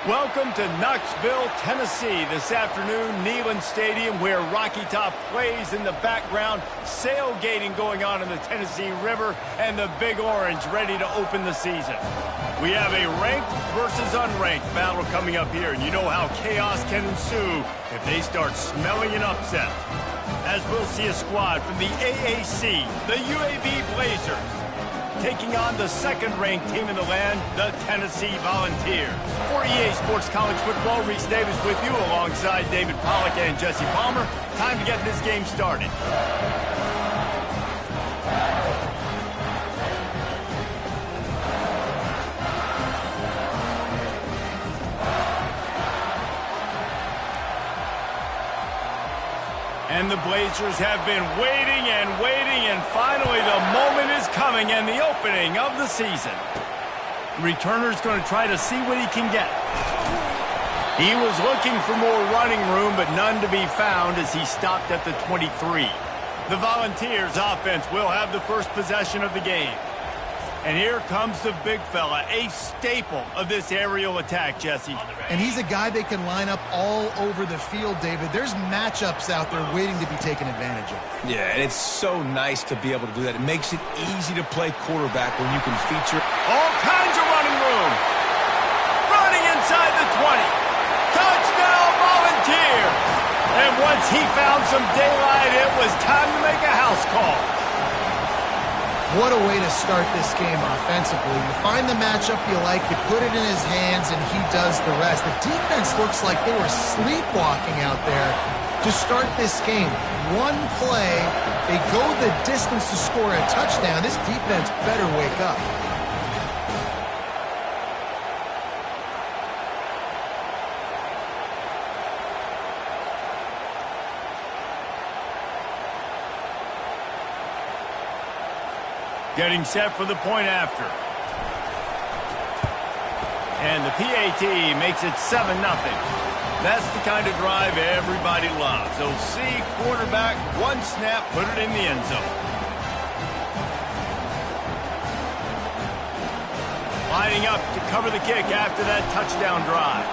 Welcome to Knoxville, Tennessee. This afternoon, Neyland Stadium, where Rocky Top plays in the background. Sailgating going on in the Tennessee River, and the Big Orange ready to open the season. We have a ranked versus unranked battle coming up here, and you know how chaos can ensue if they start smelling an upset. As we'll see a squad from the AAC, the UAB Blazers, taking on the second-ranked team in the land, the Tennessee Volunteers. For EA Sports College Football, Reese Davis with you alongside David Pollack and Jesse Palmer. Time to get this game started. And the Blazers have been waiting and finally the moment is coming and the opening of the season. Returner's going to try to see what he can get. He was looking for more running room, but none to be found as he stopped at the 23. The Volunteers offense will have the first possession of the game. And here comes the big fella, a staple of this aerial attack, Jesse. And he's a guy they can line up all over the field, David. There's matchups out there waiting to be taken advantage of. Yeah, and it's so nice to be able to do that. It makes it easy to play quarterback when you can feature all kinds of running room. Running inside the 20. Touchdown, Volunteer. And once he found some daylight, it was time to make a house call. What a way to start this game offensively. You find the matchup you like, you put it in his hands, and he does the rest. The defense looks like they were sleepwalking out there to start this game. One play, they go the distance to score a touchdown. This defense better wake up. Getting set for the point after. And the PAT makes it 7-0. That's the kind of drive everybody loves. So see quarterback, one snap, put it in the end zone. Lining up to cover the kick after that touchdown drive.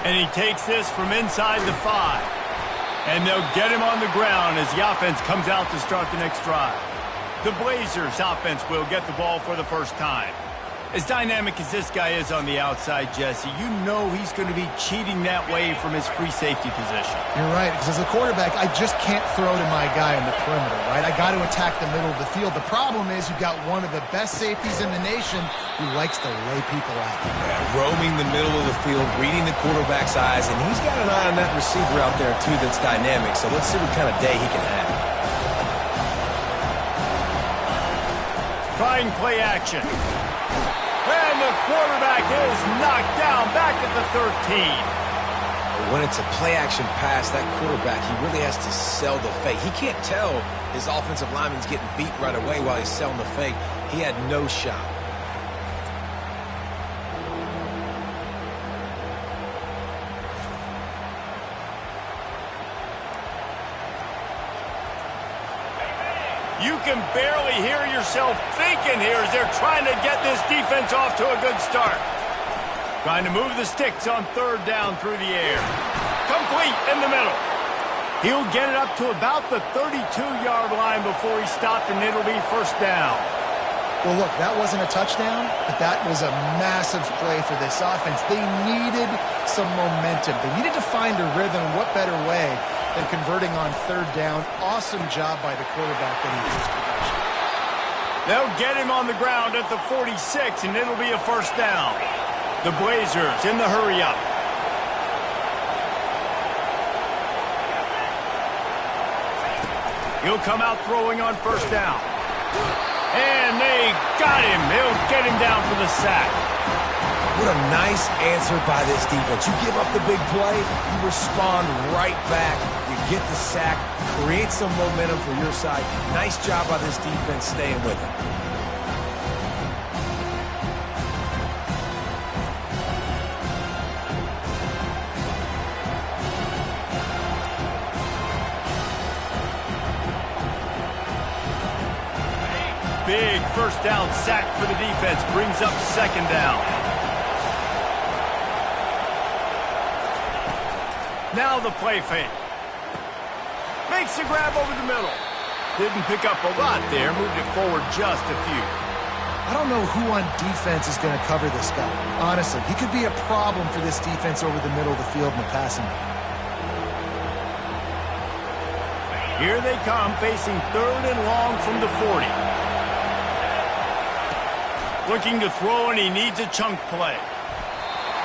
And he takes this from inside the 5. And they'll get him on the ground as the offense comes out to start the next drive. The Blazers offense will get the ball for the first time. As dynamic as this guy is on the outside, Jesse, you know he's going to be cheating that way from his free safety position. You're right, because as a quarterback, I just can't throw to my guy in the perimeter, right? I got to attack the middle of the field. The problem is you've got one of the best safeties in the nation who likes to lay people out. Yeah, roaming the middle of the field, reading the quarterback's eyes, and he's got an eye on that receiver out there, too, that's dynamic. So let's see what kind of day he can have. Trying play action. And the quarterback is knocked down back at the 13. When it's a play-action pass, that quarterback, he really has to sell the fake. He can't tell his offensive lineman's getting beat right away while he's selling the fake. He had no shot. You can barely hear yourself thinking here as they're trying to get this defense off to a good start. Trying to move the sticks on third down through the air. Complete in the middle. He'll get it up to about the 32-yard line before he stopped, and it'll be first down. Well, look, that wasn't a touchdown, but that was a massive play for this offense. They needed some momentum. They needed to find a rhythm. What better way than converting on third down? Awesome job by the quarterback getting first possession. They'll get him on the ground at the 46, and it'll be a first down. The Blazers in the hurry-up. He'll come out throwing on first down. And they got him. They'll get him down for the sack. What a nice answer by this defense. You give up the big play, you respond right back. You get the sack, create some momentum for your side. Nice job by this defense staying with it. Big first down sack for the defense brings up second down. Now the play fake. Makes the grab over the middle. Didn't pick up a lot there, moved it forward just a few. I don't know who on defense is going to cover this guy. Honestly, he could be a problem for this defense over the middle of the field in the passing game. Here they come, facing third and long from the 40. Looking to throw, and he needs a chunk play.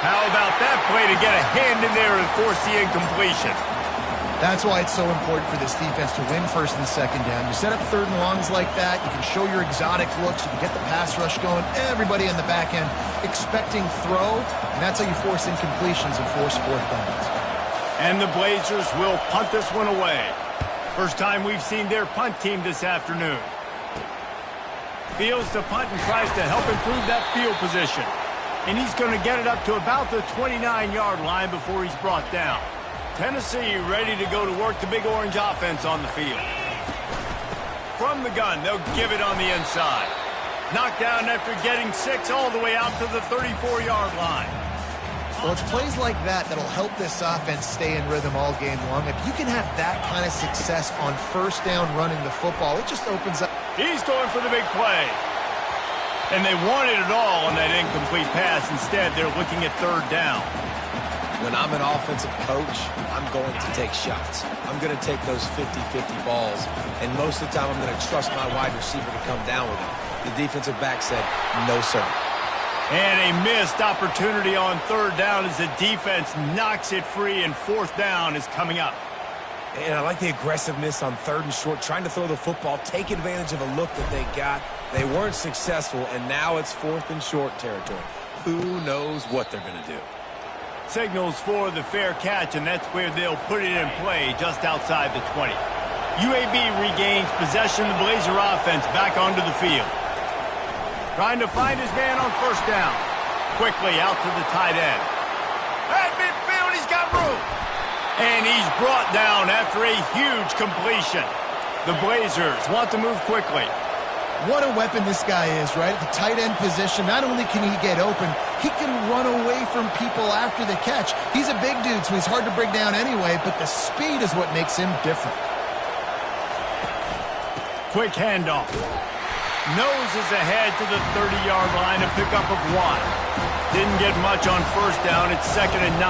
How about that play to get a hand in there and force the incompletion? That's why it's so important for this defense to win first and second down. You set up third and longs like that, you can show your exotic looks, you can get the pass rush going, everybody in the back end expecting throw, and that's how you force incompletions and force fourth downs. And the Blazers will punt this one away. First time we've seen their punt team this afternoon. Fields the punt and tries to help improve that field position. And he's going to get it up to about the 29-yard line before he's brought down. Tennessee ready to go to work the Big Orange offense on the field. From the gun, they'll give it on the inside. Knocked down after getting 6 all the way out to the 34-yard line. Well, it's plays like that that'll help this offense stay in rhythm all game long. If you can have that kind of success on first down running the football, it just opens up. He's going for the big play. And they wanted it all on that incomplete pass. Instead, they're looking at third down. When I'm an offensive coach, I'm going to take shots. I'm going to take those 50-50 balls, and most of the time I'm going to trust my wide receiver to come down with it. The defensive back said, no, sir. And a missed opportunity on third down as the defense knocks it free, and fourth down is coming up. And I like the aggressiveness on third and short, trying to throw the football, take advantage of a look that they got. They weren't successful, and now it's fourth and short territory. Who knows what they're going to do? Signals for the fair catch, and that's where they'll put it in play just outside the 20. UAB regains possession of the Blazer offense back onto the field. Trying to find his man on first down. Quickly out to the tight end. At midfield, he's got room. And he's brought down after a huge completion. The Blazers want to move quickly. What a weapon this guy is, right? At the tight end position, not only can he get open, he can run away from people after the catch. He's a big dude, so he's hard to bring down anyway, but the speed is what makes him different. Quick handoff. Noses ahead to the 30-yard line, a pickup of 1. Didn't get much on first down. It's 2nd and 9.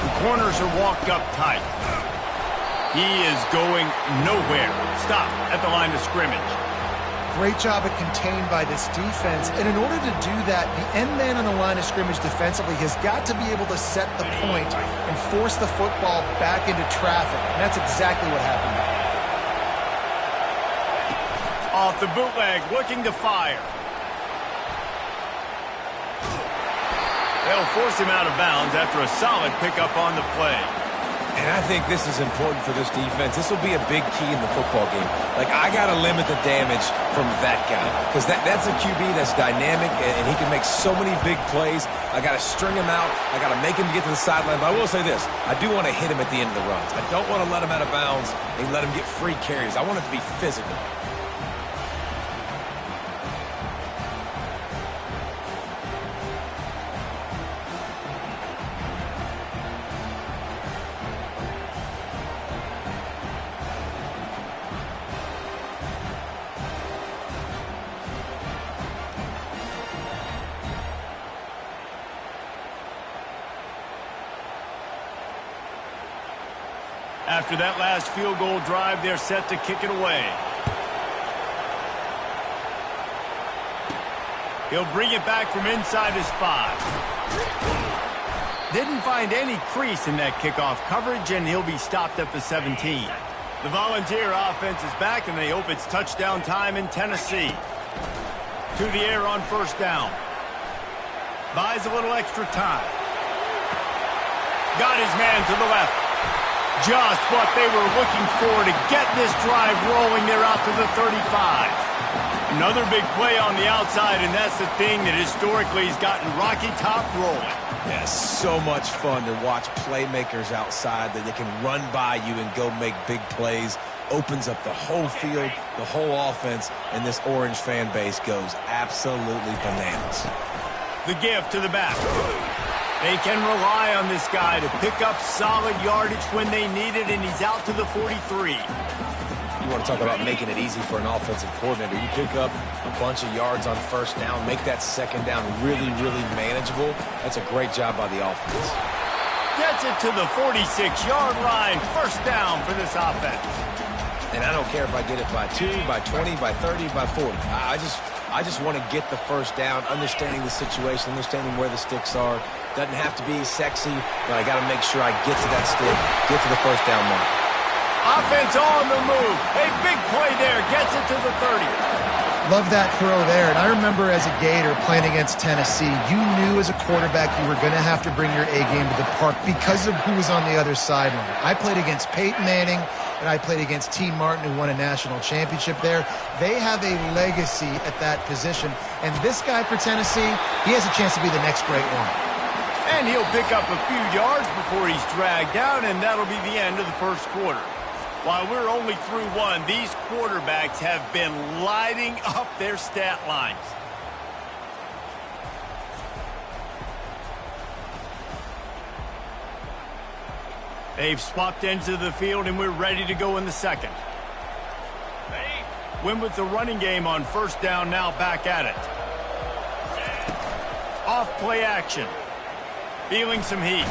The corners are walked up tight. He is going nowhere. Stop at the line of scrimmage. Great job at contained by this defense. And in order to do that, the end man on the line of scrimmage defensively has got to be able to set the point and force the football back into traffic. And that's exactly what happened. Off the bootleg, looking to fire. They'll force him out of bounds after a solid pickup on the play. And I think this is important for this defense. This will be a big key in the football game. Like, I got to limit the damage from that guy because that's a QB that's dynamic, and he can make so many big plays. I got to string him out. I got to make him get to the sideline. But I will say this. I do want to hit him at the end of the runs. I don't want to let him out of bounds and let him get free carries. I want it to be physical. After that last field goal drive, they're set to kick it away. He'll bring it back from inside his 5. Didn't find any crease in that kickoff coverage, and he'll be stopped at the 17. The Volunteer offense is back, and they hope it's touchdown time in Tennessee. To the air on first down. Buys a little extra time. Got his man to the left. Just what they were looking for to get this drive rolling. They're out to the 35. Another big play on the outside, and that's the thing that historically has gotten Rocky Top rolling. Yeah, so much fun to watch playmakers outside that they can run by you and go make big plays opens up the whole field, the whole offense, and this Orange fan base goes absolutely bananas. The give to the back. They can rely on this guy to pick up solid yardage when they need it, and he's out to the 43. You want to talk about making it easy for an offensive coordinator. You pick up a bunch of yards on first down, make that second down really, really manageable. That's a great job by the offense. Gets it to the 46-yard line. First down for this offense. And I don't care if I get it by 2, by 20, by 30, by 40. I just want to get the first down, understanding the situation, understanding where the sticks are. Doesn't have to be sexy, but I got to make sure I get to that stick, get to the first down mark. Offense on the move. A big play there. Gets it to the 30. Love that throw there. And I remember as a Gator playing against Tennessee, you knew as a quarterback you were going to have to bring your A game to the park because of who was on the other sideline. I played against Peyton Manning, and I played against T. Martin, who won a national championship there. They have a legacy at that position. And this guy for Tennessee, he has a chance to be the next great one. And he'll pick up a few yards before he's dragged down, and that'll be the end of the first quarter. While we're only through one, these quarterbacks have been lighting up their stat lines. They've swapped into the field, and we're ready to go in the second. Win with the running game on first down, now back at it. Off play action. Feeling some heat.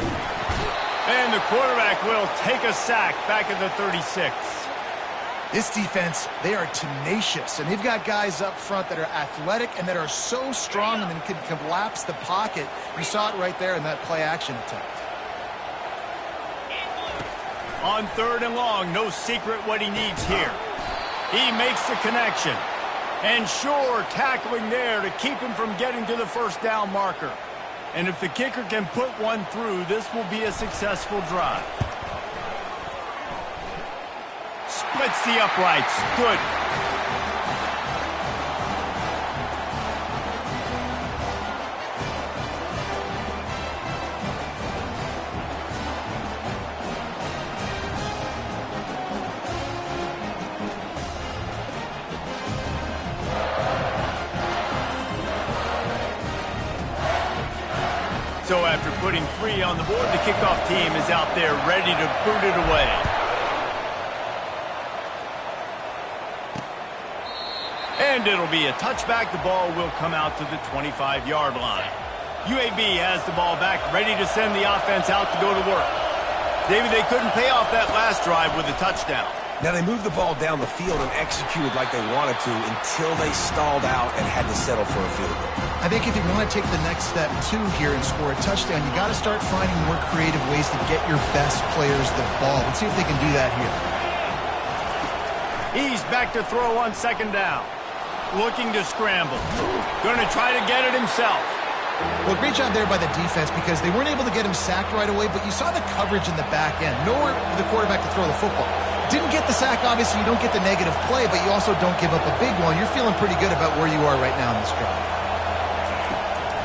And the quarterback will take a sack back at the 36. This defense, they are tenacious, and they've got guys up front that are athletic and that are so strong and can collapse the pocket. You saw it right there in that play action attempt. On third and long, no secret what he needs here. He makes the connection. And sure, tackling there to keep him from getting to the first down marker. And if the kicker can put one through, this will be a successful drive. Splits the uprights. Good. So after putting 3 on the board, the kickoff team is out there ready to boot it away. And it'll be a touchback. The ball will come out to the 25-yard line. UAB has the ball back, ready to send the offense out to go to work. David, they couldn't pay off that last drive with a touchdown. Now, they moved the ball down the field and executed like they wanted to until they stalled out and had to settle for a field goal. I think if you want to take the next step, too, here and score a touchdown, you got to start finding more creative ways to get your best players the ball. Let's see if they can do that here. He's back to throw on second down. Looking to scramble. Going to try to get it himself. Well, great job there by the defense because they weren't able to get him sacked right away, but you saw the coverage in the back end. Nowhere for the quarterback to throw the football. Didn't get the sack, obviously. You don't get the negative play, but you also don't give up a big one. You're feeling pretty good about where you are right now in this drive.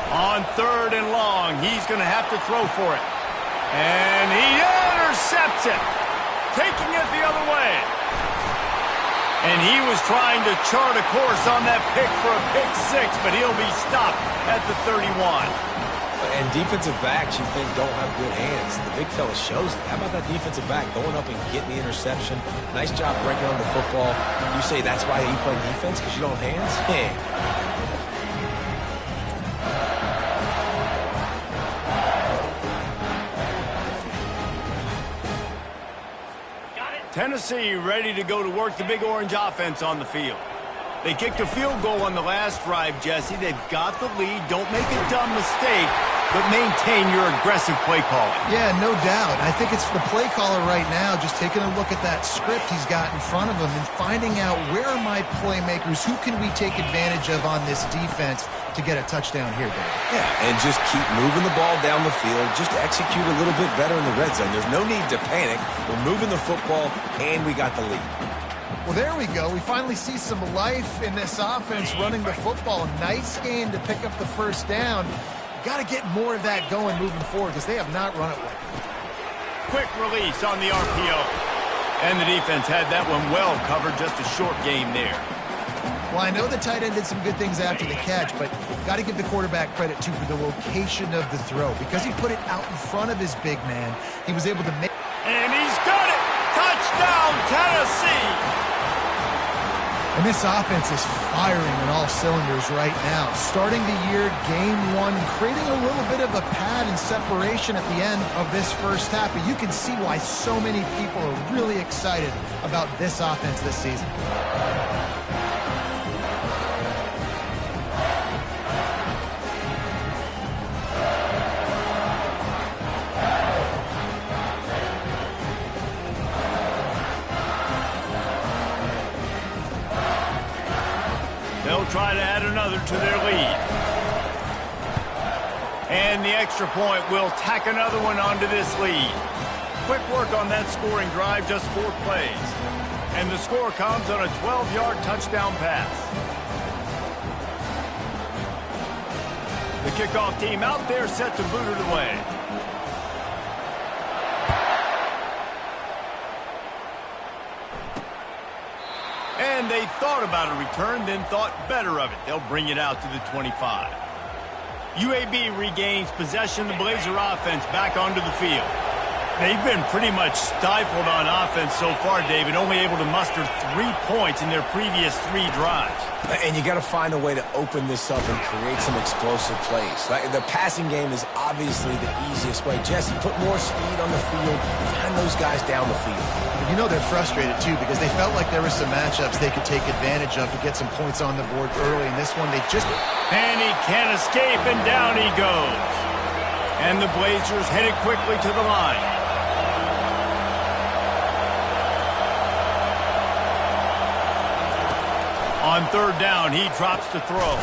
On third and long, he's going to have to throw for it. And he intercepts it. Taking it the other way. And he was trying to chart a course on that pick for a pick 6, but he'll be stopped at the 31. And defensive backs, you think, don't have good hands. The big fella shows it. How about that defensive back going up and getting the interception? Nice job breaking on the football. You say that's why you play defense, because you don't have hands? Yeah. Tennessee ready to go to work, the Big Orange offense on the field. They kicked a field goal on the last drive, Jesse. They've got the lead. Don't make a dumb mistake, but maintain your aggressive play calling. Yeah, no doubt. I think it's the play caller right now just taking a look at that script he's got in front of him and finding out where are my playmakers, who can we take advantage of on this defense to get a touchdown here, Dave. Yeah, and just keep moving the ball down the field. Just execute a little bit better in the red zone. There's no need to panic. We're moving the football, and we got the lead. Well, there we go. We finally see some life in this offense running the football. Nice game to pick up the first down. Got to get more of that going moving forward because they have not run it well. Quick release on the RPO. And the defense had that one well covered, just a short game there. Well, I know the tight end did some good things after the catch, but got to give the quarterback credit, too, for the location of the throw. Because he put it out in front of his big man, he was able to make... And he's got it! Touchdown, Tennessee! And this offense is firing on all cylinders right now. Starting the year, game one, creating a little bit of a pad and separation at the end of this first half. But you can see why so many people are really excited about this offense this season. They'll try to add another to their lead. And the extra point will tack another one onto this lead. Quick work on that scoring drive, just 4 plays. And the score comes on a 12-yard touchdown pass. The kickoff team out there set to boot it away. And they thought about a return, then thought better of it. They'll bring it out to the 25. UAB regains possession of the Blazer offense back onto the field. They've been pretty much stifled on offense so far, David, only able to muster 3 points in their previous 3 drives. And you got to find a way to open this up and create some explosive plays. Like, the passing game is obviously the easiest way. Jesse, put more speed on the field, find those guys down the field. You know they're frustrated, too, because they felt like there were some matchups they could take advantage of to get some points on the board early. In this one, they just... And he can't escape, and down he goes. And the Blazers headed quickly to the line. On third down, he drops to throw.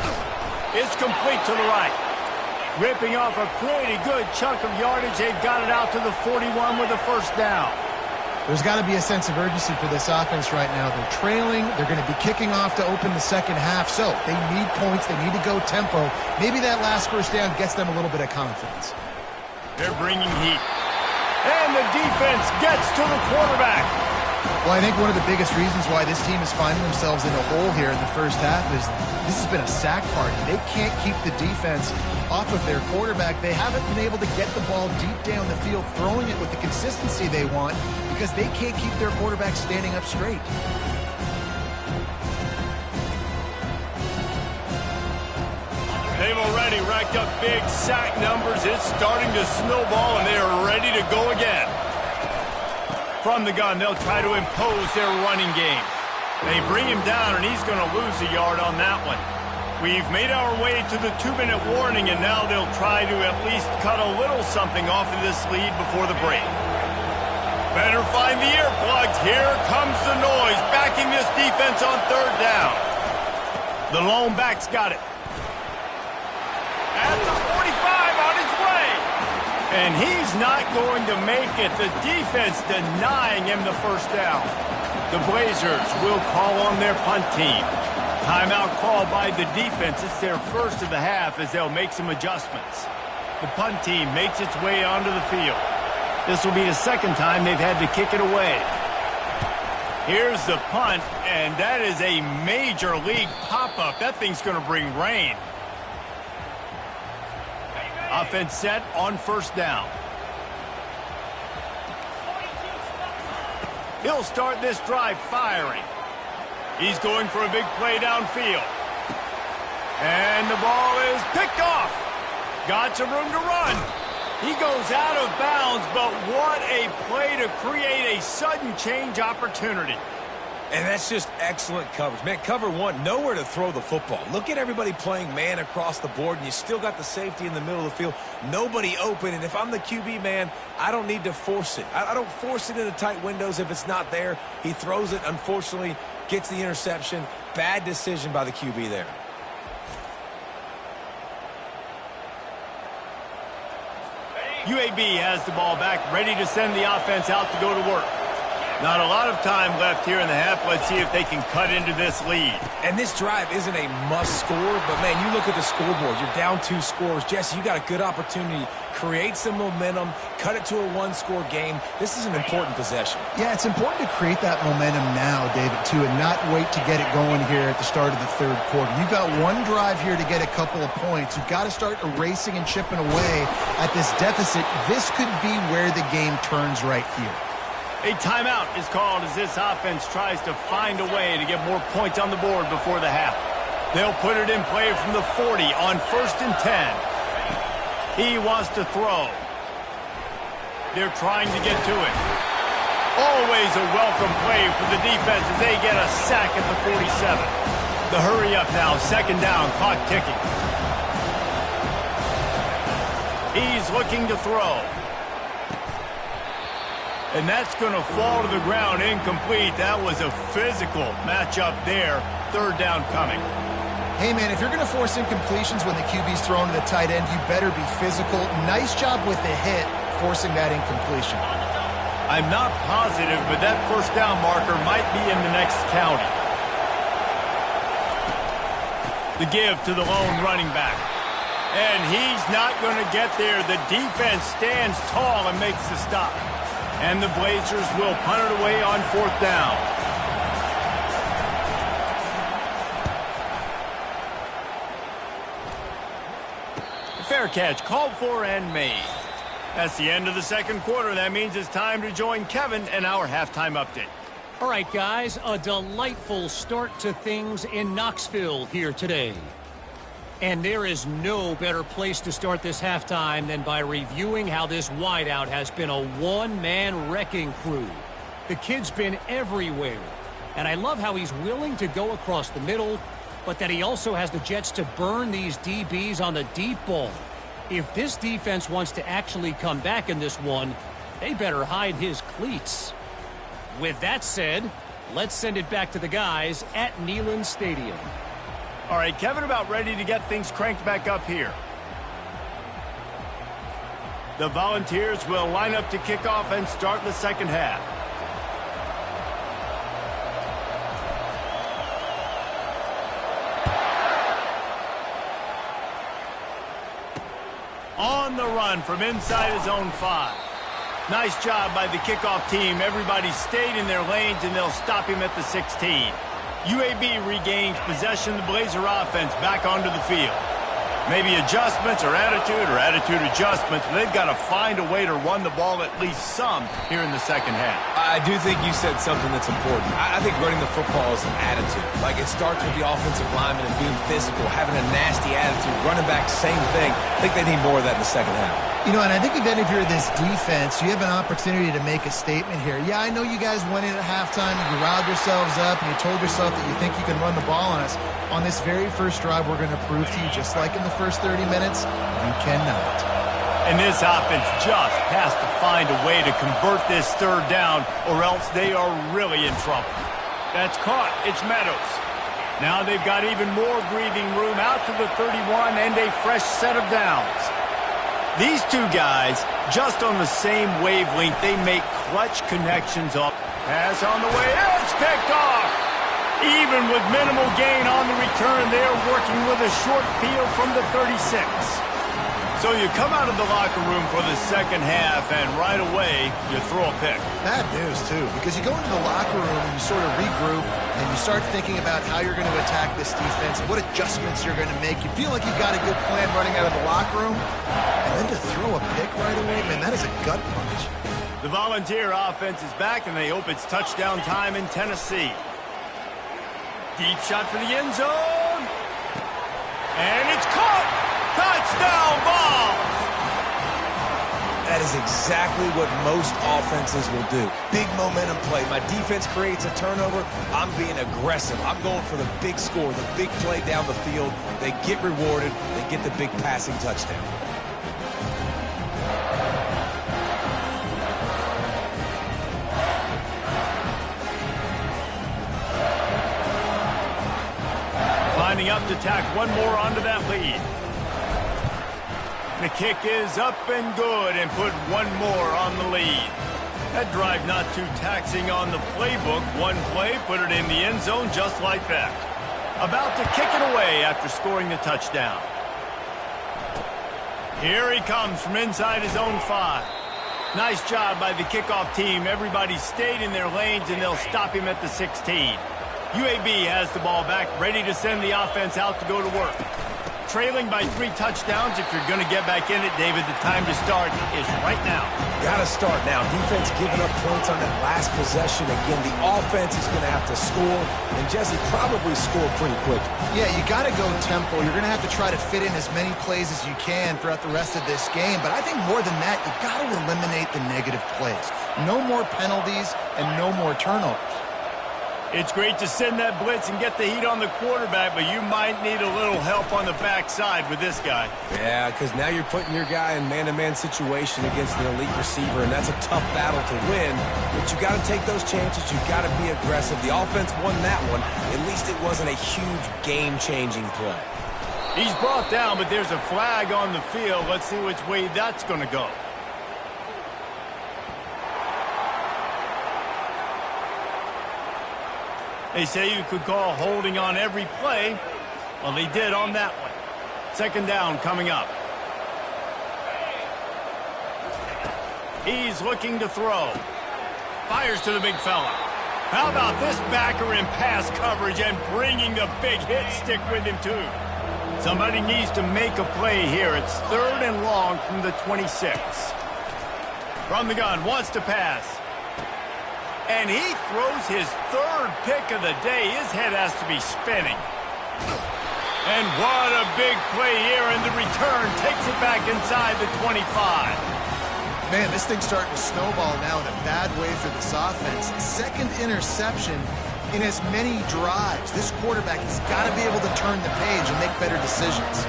It's complete to the right. Ripping off a pretty good chunk of yardage. They've got it out to the 41 with a first down. There's got to be a sense of urgency for this offense right now. They're trailing. They're going to be kicking off to open the second half. So they need points. They need to go tempo. Maybe that last first down gets them a little bit of confidence. They're bringing heat. And the defense gets to the quarterback. Well, I think one of the biggest reasons why this team is finding themselves in a hole here in the first half is this has been a sack party. They can't keep the defense off of their quarterback. They haven't been able to get the ball deep down the field, throwing it with the consistency they want because they can't keep their quarterback standing up straight. They've already racked up big sack numbers. It's starting to snowball, and they are ready to go again. From the gun, they'll try to impose their running game. They bring him down, and he's going to lose a yard on that one. We've made our way to the 2-minute warning, and now they'll try to at least cut a little something off of this lead before the break. Better find the earplugs. Here comes the noise, backing this defense on third down. The lone back's got it. At the 45, on his way. And he's not going to make it. The defense denying him the first down. The Blazers will call on their punt team. Timeout called by the defense. It's their first of the half as they'll make some adjustments. The punt team makes its way onto the field. This will be the second time they've had to kick it away. Here's the punt, and that is a major league pop-up. That thing's going to bring rain. Offense set on first down. He'll start this drive firing. He's going for a big play downfield. And the ball is picked off. Got some room to run. He goes out of bounds, but what a play to create a sudden change opportunity. And that's just excellent coverage. Man, cover one, nowhere to throw the football. Look at everybody playing man across the board, and you still got the safety in the middle of the field. Nobody open, and if I'm the QB, man, I don't need to force it. I don't force it into tight windows if it's not there. He throws it, unfortunately, gets the interception. Bad decision by the QB there. UAB has the ball back, ready to send the offense out to go to work. Not a lot of time left here in the half. Let's see if they can cut into this lead. And this drive isn't a must score, but, man, you look at the scoreboard. You're down 2 scores. Jesse, you got a good opportunity. Create some momentum. Cut it to a 1-score game. This is an important possession. Yeah, it's important to create that momentum now, David, too, and not wait to get it going here at the start of the third quarter. You've got one drive here to get a couple of points. You've got to start erasing and chipping away at this deficit. This could be where the game turns right here. A timeout is called as this offense tries to find a way to get more points on the board before the half. They'll put it in play from the 40 on 1st and 10. He wants to throw. They're trying to get to it. Always a welcome play for the defense as they get a sack at the 47. The hurry up now, 2nd down, clock ticking. He's looking to throw. And that's going to fall to the ground incomplete. That was a physical matchup there. 3rd down coming. Hey, man, if you're going to force incompletions when the QB's thrown to the tight end, you better be physical. Nice job with the hit, forcing that incompletion. I'm not positive, but that 1st down marker might be in the next county. The give to the lone running back. And he's not going to get there. The defense stands tall and makes the stop. And the Blazers will punt it away on 4th down. Fair catch called for and made. That's the end of the 2nd quarter. That means it's time to join Kevin and our halftime update. All right, guys, a delightful start to things in Knoxville here today. And there is no better place to start this halftime than by reviewing how this wideout has been a one-man wrecking crew. The kid's been everywhere, and I love how he's willing to go across the middle, but that he also has the jets to burn these DBs on the deep ball. If this defense wants to actually come back in this one, they better hide his cleats. With that said, let's send it back to the guys at Neyland Stadium. All right, Kevin, about ready to get things cranked back up here. The Volunteers will line up to kick off and start the 2nd half. On the run from inside his own 5. Nice job by the kickoff team. Everybody stayed in their lanes, and they'll stop him at the 16. UAB regains possession. The Blazer offense back onto the field. Maybe adjustments or attitude adjustments, but they've got to find a way to run the ball at least some here in the 2nd half. I do think you said something that's important. I think running the football is an attitude. Like, it starts with the offensive lineman and being physical, having a nasty attitude. Running back, same thing. I think they need more of that in the 2nd half. You know, and I think, again, if you're this defense, you have an opportunity to make a statement here. Yeah, I know you guys went in at halftime and you riled yourselves up and you told yourself that you think you can run the ball on us. On this very first drive, we're going to prove to you, just like in the first 30 minutes, you cannot. And this offense just has to find a way to convert this 3rd down, or else they are really in trouble. That's caught. It's Meadows. Now they've got even more breathing room out to the 31 and a fresh set of downs. These two guys, just on the same wavelength, they make clutch connections up. Pass on the way. It's picked off. Even with minimal gain on the return, they're working with a short field from the 36. So you come out of the locker room for the 2nd half, and right away, you throw a pick. Bad news, too, because you go into the locker room and you sort of regroup, and you start thinking about how you're going to attack this defense, what adjustments you're going to make. You feel like you've got a good plan running out of the locker room, and then to throw a pick right away, man, that is a gut punch. The Volunteer offense is back, and they hope it's touchdown time in Tennessee. Deep shot for the end zone. And it's caught! Touchdown ball! That is exactly what most offenses will do. Big momentum play. My defense creates a turnover. I'm being aggressive. I'm going for the big score, the big play down the field. They get rewarded. They get the big passing touchdown. Lining up to tack one more onto that lead. The kick is up and good, and put one more on the lead. That drive not too taxing on the playbook. One play, put it in the end zone just like that. About to kick it away after scoring the touchdown. Here he comes from inside his own 5. Nice job by the kickoff team. Everybody stayed in their lanes, and they'll stop him at the 16. UAB has the ball back, ready to send the offense out to go to work. Trailing by 3 touchdowns. If you're going to get back in it, David, the time to start is right now. Got to start now. Defense giving up points on that last possession. Again, the offense is going to have to score, and Jesse probably score pretty quick. Yeah, you got to go tempo. You're going to have to try to fit in as many plays as you can throughout the rest of this game. But I think more than that, you got to eliminate the negative plays. No more penalties and no more turnovers. It's great to send that blitz and get the heat on the quarterback, but you might need a little help on the backside with this guy. Yeah, because now you're putting your guy in man-to-man situation against the elite receiver, and that's a tough battle to win. But you got to take those chances. You got to be aggressive. The offense won that one. At least it wasn't a huge game-changing play. He's brought down, but there's a flag on the field. Let's see which way that's going to go. They say you could call holding on every play. Well, they did on that one. Second down coming up. He's looking to throw. Fires to the big fella. How about this backer in pass coverage and bringing the big hit stick with him, too? Somebody needs to make a play here. It's 3rd and long from the 26. From the gun, wants to pass. And he throws his 3rd pick of the day. His head has to be spinning. And what a big play here, and the return takes it back inside the 25. Man, this thing's starting to snowball now in a bad way for this offense. 2nd interception in as many drives. This quarterback has got to be able to turn the page and make better decisions.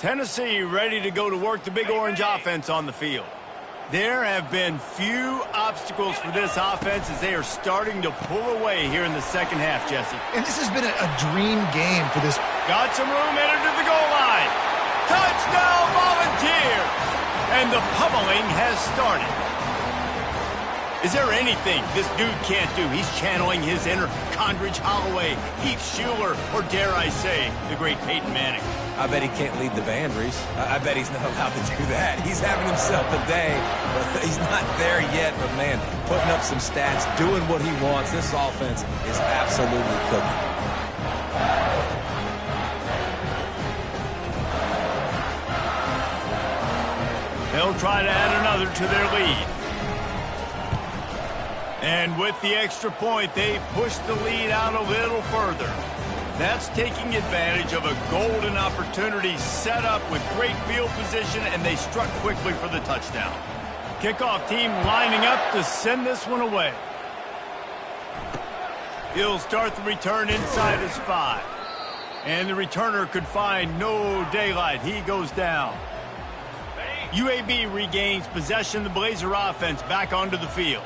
Tennessee ready to go to work the Big Orange offense on the field. There have been few obstacles for this offense as they are starting to pull away here in the second half, Jesse. And this has been a dream game for this. Got some room, headed to the goal line. Touchdown, Volunteers! And the pummeling has started. Is there anything this dude can't do? He's channeling his inner Condridge Holloway, Heath Schuler, or dare I say, the great Peyton Manning. I bet he can't lead the band, Reese. I bet he's not allowed to do that. He's having himself a day, but he's not there yet. But, man, putting up some stats, doing what he wants. This offense is absolutely cooking. They'll try to add another to their lead. And with the extra point, they push the lead out a little further. That's taking advantage of a golden opportunity set up with great field position, and they struck quickly for the touchdown. Kickoff team lining up to send this one away. He'll start the return inside his 5. And the returner could find no daylight. He goes down. UAB regains possession of the Blazer offense back onto the field.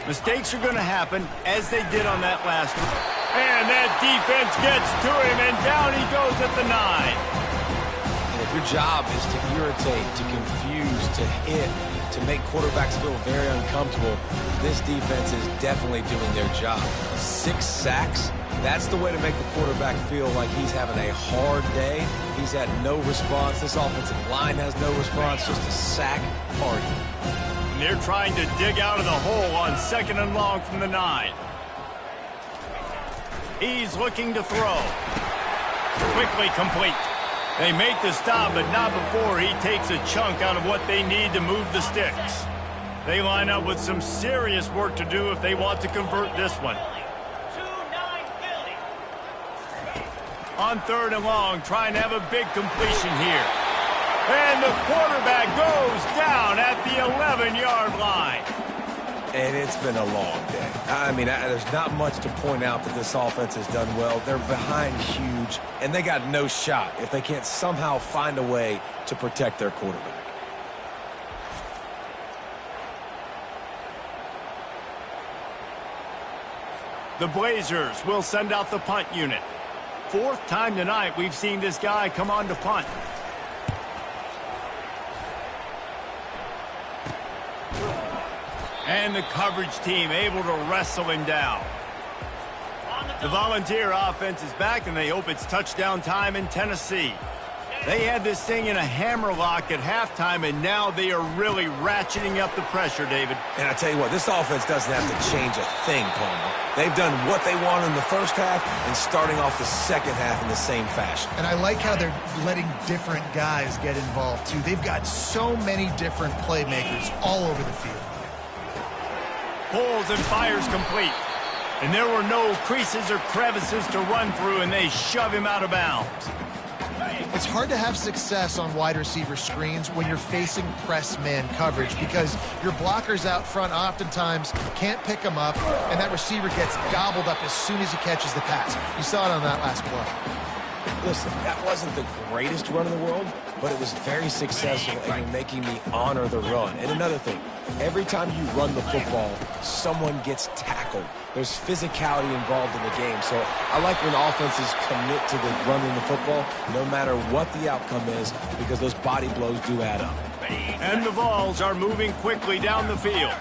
Mistakes are going to happen, as they did on that last one. And that defense gets to him, and down he goes at the 9. And if your job is to irritate, to confuse, to hit, to make quarterbacks feel very uncomfortable, this defense is definitely doing their job. 6 sacks, that's the way to make the quarterback feel like he's having a hard day. He's had no response. This offensive line has no response, just a sack party. And they're trying to dig out of the hole on 2nd and long from the 9. He's looking to throw. Quickly complete. They make the stop, but not before he takes a chunk out of what they need to move the sticks. They line up with some serious work to do if they want to convert this one. On 3rd and long, trying to have a big completion here. And the quarterback goes down at the 11-yard line. And it's been a long day. I mean, there's not much to point out that this offense has done well. They're behind huge, and they got no shot if they can't somehow find a way to protect their quarterback. The Blazers will send out the punt unit. Fourth time tonight we've seen this guy come on to punt. And the coverage team able to wrestle him down. The Volunteer offense is back, and they hope it's touchdown time in Tennessee. They had this thing in a hammerlock at halftime, and now they are really ratcheting up the pressure, David. And I tell you what, this offense doesn't have to change a thing, Palmer. They've done what they want in the first half and starting off the second half in the same fashion. And I like how they're letting different guys get involved, too. They've got so many different playmakers all over the field. Pulls and fires complete. And there were no creases or crevices to run through, and they shove him out of bounds. It's hard to have success on wide receiver screens when you're facing press man coverage because your blockers out front oftentimes can't pick them up, and that receiver gets gobbled up as soon as he catches the pass. You saw it on that last play. Listen, that wasn't the greatest run in the world, but it was very successful, and you're making me honor the run. And another thing, every time you run the football, someone gets tackled. There's physicality involved in the game. So I like when offenses commit to the running the football, no matter what the outcome is, because those body blows do add up. And the Vols are moving quickly down the field.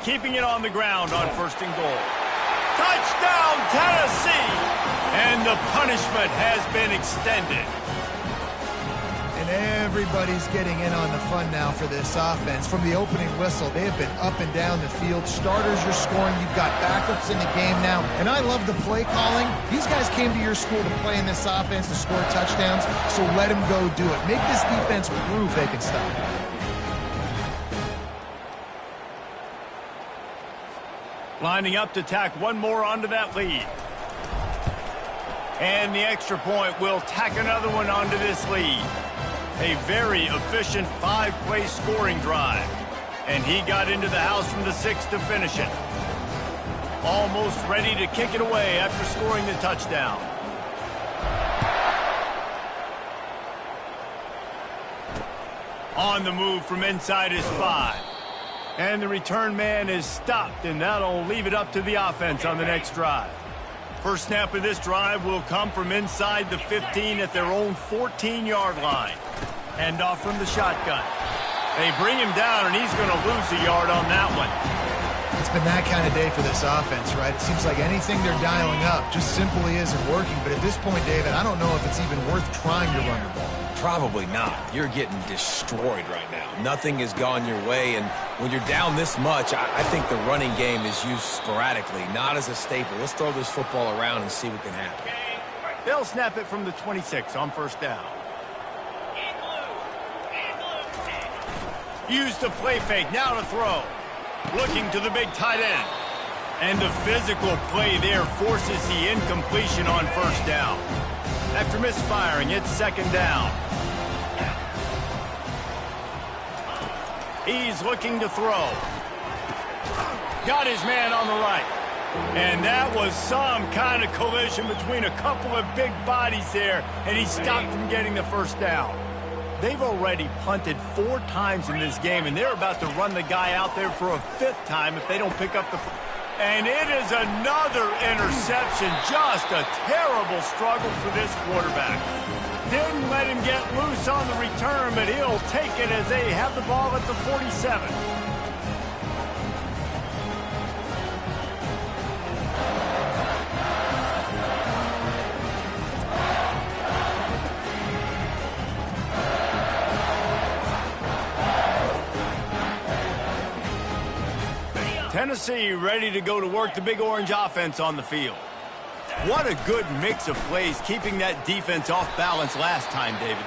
Keeping it on the ground on 1st and goal. Touchdown, Tennessee! And the punishment has been extended. And everybody's getting in on the fun now for this offense. From the opening whistle, they have been up and down the field. Starters are scoring. You've got backups in the game now. And I love the play calling. These guys came to your school to play in this offense to score touchdowns, so let them go do it. Make this defense prove they can stop it. Lining up to tack one more onto that lead. And the extra point will tack another one onto this lead. A very efficient 5-play scoring drive. And he got into the house from the 6 to finish it. Almost ready to kick it away after scoring the touchdown. On the move from inside his 5. And the return man is stopped, and that'll leave it up to the offense on the next drive. First snap of this drive will come from inside the 15 at their own 14-yard line. Hand off from the shotgun. They bring him down, and he's going to lose a yard on that one. It's been that kind of day for this offense, right? It seems like anything they're dialing up just simply isn't working. But at this point, David, I don't know if it's even worth trying to run the ball. Probably not. You're getting destroyed right now. Nothing has gone your way, and when you're down this much, I think the running game is used sporadically, not as a staple. Let's throw this football around and see what can happen. They'll snap it from the 26 on 1st down. Use the play fake, now to throw. Looking to the big tight end. And the physical play there forces the incompletion on 1st down. After misfiring, it's 2nd down. He's looking to throw. Got his man on the right. And that was some kind of collision between a couple of big bodies there, and he stopped from getting the 1st down. They've already punted 4 times in this game, and they're about to run the guy out there for a 5th time if they don't pick up the... And it is another interception. Just a terrible struggle for this quarterback. Didn't let him get loose on the return, but he'll take it as they have the ball at the 47. Tennessee ready to go to work the Big Orange offense on the field. What a good mix of plays, keeping that defense off balance last time, David.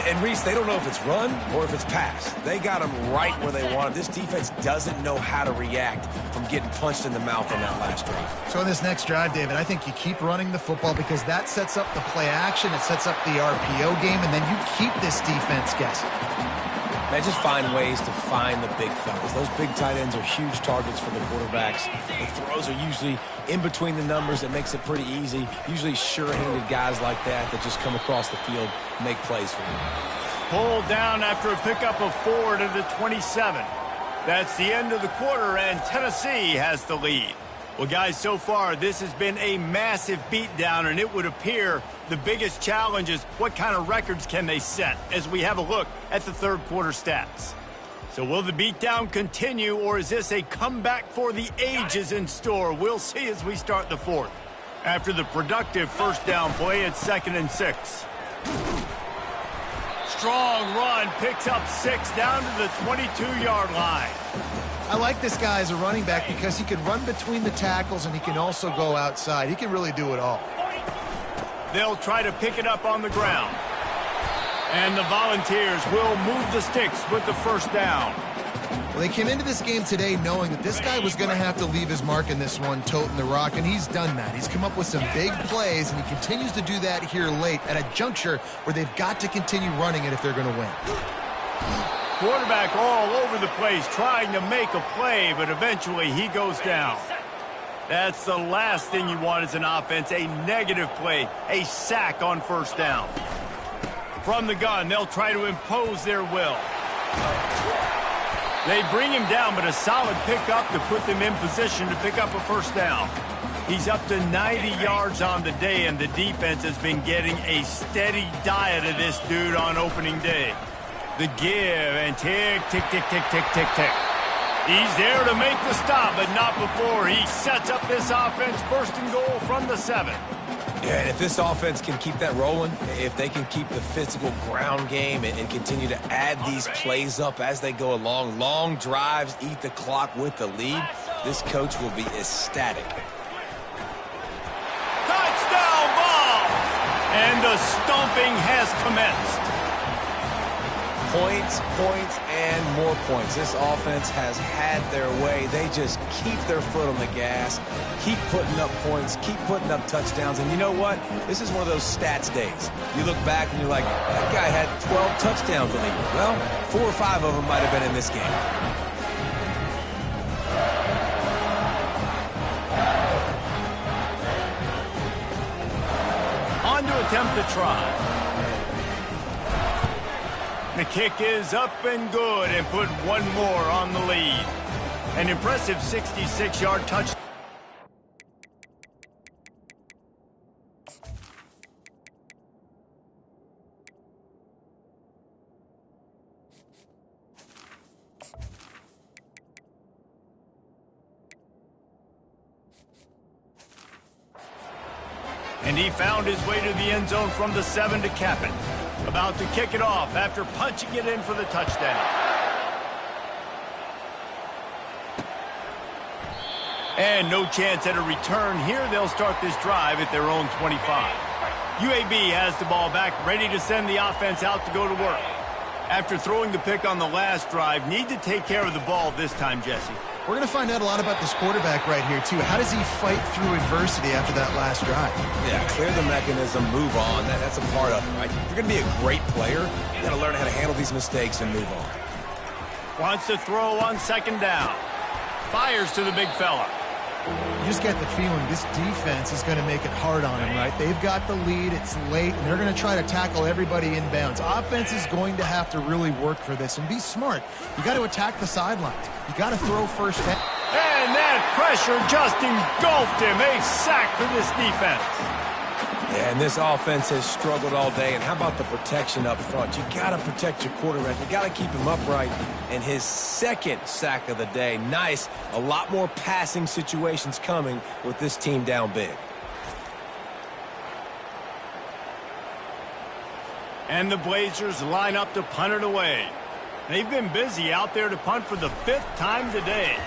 And Reese, they don't know if it's run or if it's pass. They got them right where they want it. This defense doesn't know how to react from getting punched in the mouth on that last drive. So in this next drive, David, I think you keep running the football because that sets up the play action, it sets up the RPO game, and then you keep this defense guessing. Man, just find ways to find the big fellas. Those big tight ends are huge targets for the quarterbacks. The throws are usually in between the numbers. That makes it pretty easy. Usually sure-handed guys like that just come across the field, make plays for them. Pulled down after a pickup of 4 to the 27. That's the end of the quarter, and Tennessee has the lead. Well, guys, so far, this has been a massive beatdown, and it would appear the biggest challenge is what kind of records can they set as we have a look at the third quarter stats. So will the beatdown continue, or is this a comeback for the ages in store? We'll see as we start the fourth. After the productive first down play, it's 2nd and 6. Strong run, picks up 6 down to the 22-yard line. I like this guy as a running back because he can run between the tackles and he can also go outside. He can really do it all. They'll try to pick it up on the ground. And the Volunteers will move the sticks with the first down. Well, they came into this game today knowing that this guy was going to have to leave his mark in this one, toting the rock, and he's done that. He's come up with some big plays, and he continues to do that here late at a juncture where they've got to continue running it if they're going to win. Quarterback all over the place trying to make a play, but eventually he goes down. That's the last thing you want as an offense, a negative play, a sack on first down. From the gun, they'll try to impose their will. They bring him down, but a solid pickup to put them in position to pick up a first down. He's up to 90 yards on the day, and the defense has been getting a steady diet of this dude on opening day. The give and tick, tick, tick, tick, tick, tick, tick. He's there to make the stop, but not before he sets up this offense. 1st and goal from the 7. Yeah, and if this offense can keep that rolling, if they can keep the physical ground game and continue to add these plays up as they go along, long drives, eat the clock with the lead, this coach will be ecstatic. Touchdown ball! And the stomping has commenced. Points, points, and more points. This offense has had their way. They just keep their foot on the gas, keep putting up points, keep putting up touchdowns. And you know what? This is one of those stats days. You look back and you're like, that guy had 12 touchdowns in the year. Well, 4 or 5 of them might have been in this game. On to attempt the try. The kick is up and good and put one more on the lead. An impressive 66-yard touchdown. And he found his way to the end zone from the 7 to cap it. About to kick it off after punching it in for the touchdown. And no chance at a return here. They'll start this drive at their own 25. UAB has the ball back, ready to send the offense out to go to work. After throwing the pick on the last drive, need to take care of the ball this time, Jesse. We're going to find out a lot about this quarterback right here, too. How does he fight through adversity after that last drive? Yeah, clear the mechanism, move on. That's a part of it, right? If you're going to be a great player, you got to learn how to handle these mistakes and move on. Wants to throw on 2nd down. Fires to the big fella. You just get the feeling this defense is going to make it hard on him, right? They've got the lead, it's late, and they're going to try to tackle everybody inbounds. Offense is going to have to really work for this and be smart. You got to attack the sidelines. You got to throw first down. And that pressure just engulfed him. A sack for this defense. Yeah, and this offense has struggled all day. And how about the protection up front? You got to protect your quarterback. You got to keep him upright. And his 2nd sack of the day. Nice. A lot more passing situations coming with this team down big. And the Blazers line up to punt it away. They've been busy out there to punt for the 5th time today.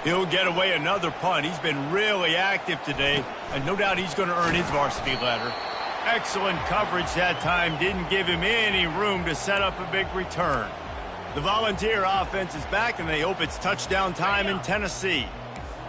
He'll get away another punt. He's been really active today, and no doubt he's going to earn his varsity letter. Excellent coverage that time. Didn't give him any room to set up a big return. The Volunteer offense is back, and they hope it's touchdown time in Tennessee.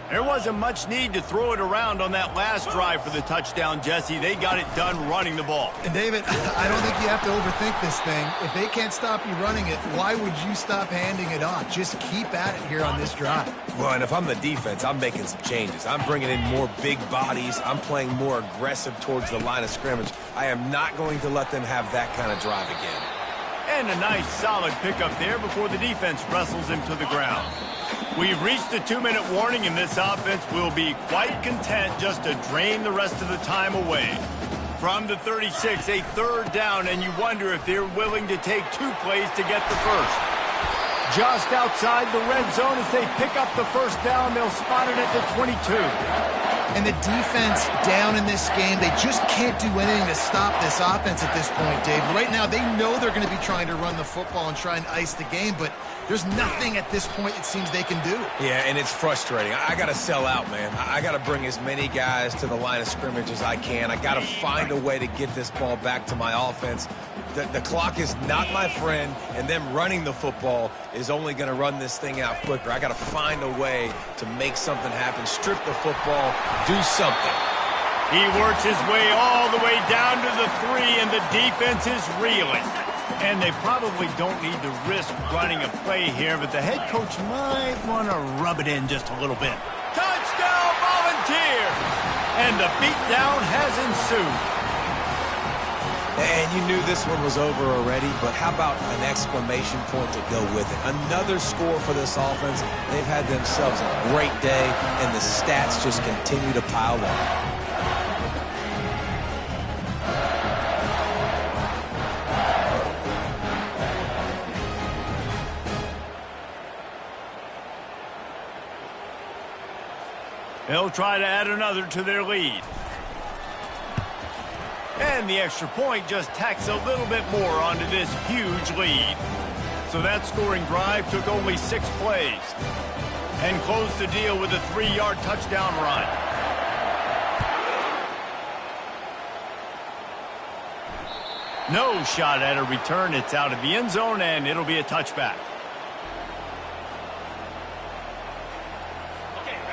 There wasn't much need to throw it around on that last drive for the touchdown, Jesse. They got it done running the ball. And, David, I don't think you have to overthink this thing. If they can't stop you running it, why would you stop handing it off? Just keep at it here on this drive. Well, and if I'm the defense, I'm making some changes. I'm bringing in more big bodies. I'm playing more aggressive towards the line of scrimmage. I am not going to let them have that kind of drive again. And a nice solid pickup there before the defense wrestles him to the ground. We've reached the 2-minute warning, and this offense will be quite content just to drain the rest of the time away. From the 36, a third down, and you wonder if they're willing to take 2 plays to get the first. Just outside the red zone as they pick up the first down, they'll spot it at the 22. And the defense down in this game, they just can't do anything to stop this offense at this point, Dave. Right now, they know they're going to be trying to run the football and try and ice the game, but there's nothing at this point it seems they can do. Yeah, and it's frustrating. I got to sell out, man. I got to bring as many guys to the line of scrimmage as I can. I got to find a way to get this ball back to my offense. The clock is not my friend, and them running the football is only going to run this thing out quicker. I got to find a way to make something happen, strip the football, do something. He works his way all the way down to the 3, and the defense is reeling. And they probably don't need to risk running a play here, but the head coach might want to rub it in just a little bit. Touchdown, Volunteers! And the beatdown has ensued. And you knew this one was over already, but how about an exclamation point to go with it? Another score for this offense. They've had themselves a great day, and the stats just continue to pile on. They'll try to add another to their lead. And the extra point just tacks a little bit more onto this huge lead. So that scoring drive took only 6 plays and closed the deal with a 3-yard touchdown run. No shot at a return. It's out of the end zone, and it'll be a touchback.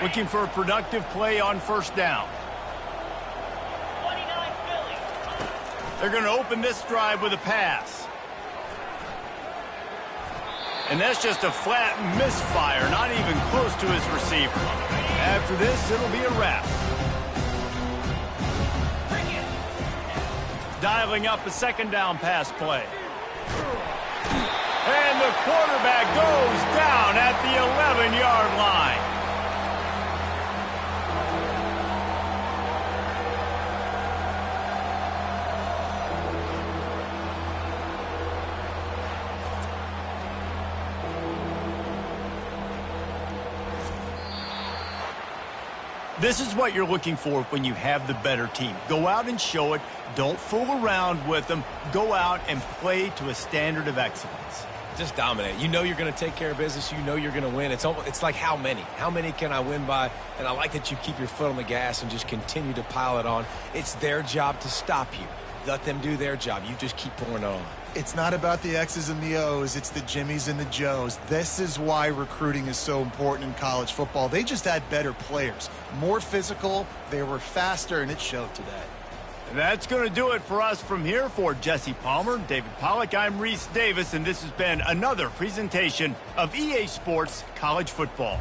Looking for a productive play on first down. They're going to open this drive with a pass. And that's just a flat misfire, not even close to his receiver. After this, it'll be a wrap. Dialing up a second down pass play. And the quarterback goes down at the 11-yard line. This is what you're looking for when you have the better team. Go out and show it. Don't fool around with them. Go out and play to a standard of excellence. Just dominate. You know you're going to take care of business. You know you're going to win. It's like how many? How many can I win by? And I like that you keep your foot on the gas and just continue to pile it on. It's their job to stop you. Let them do their job. You just keep pouring it on. It's not about the X's and the O's. It's the Jimmies and the Joes. This is why recruiting is so important in college football. They just had better players, more physical, they were faster, and it showed today. That's going to do it for us from here. For Jesse Palmer, David Pollack, I'm Reese Davis, and this has been another presentation of EA Sports College Football.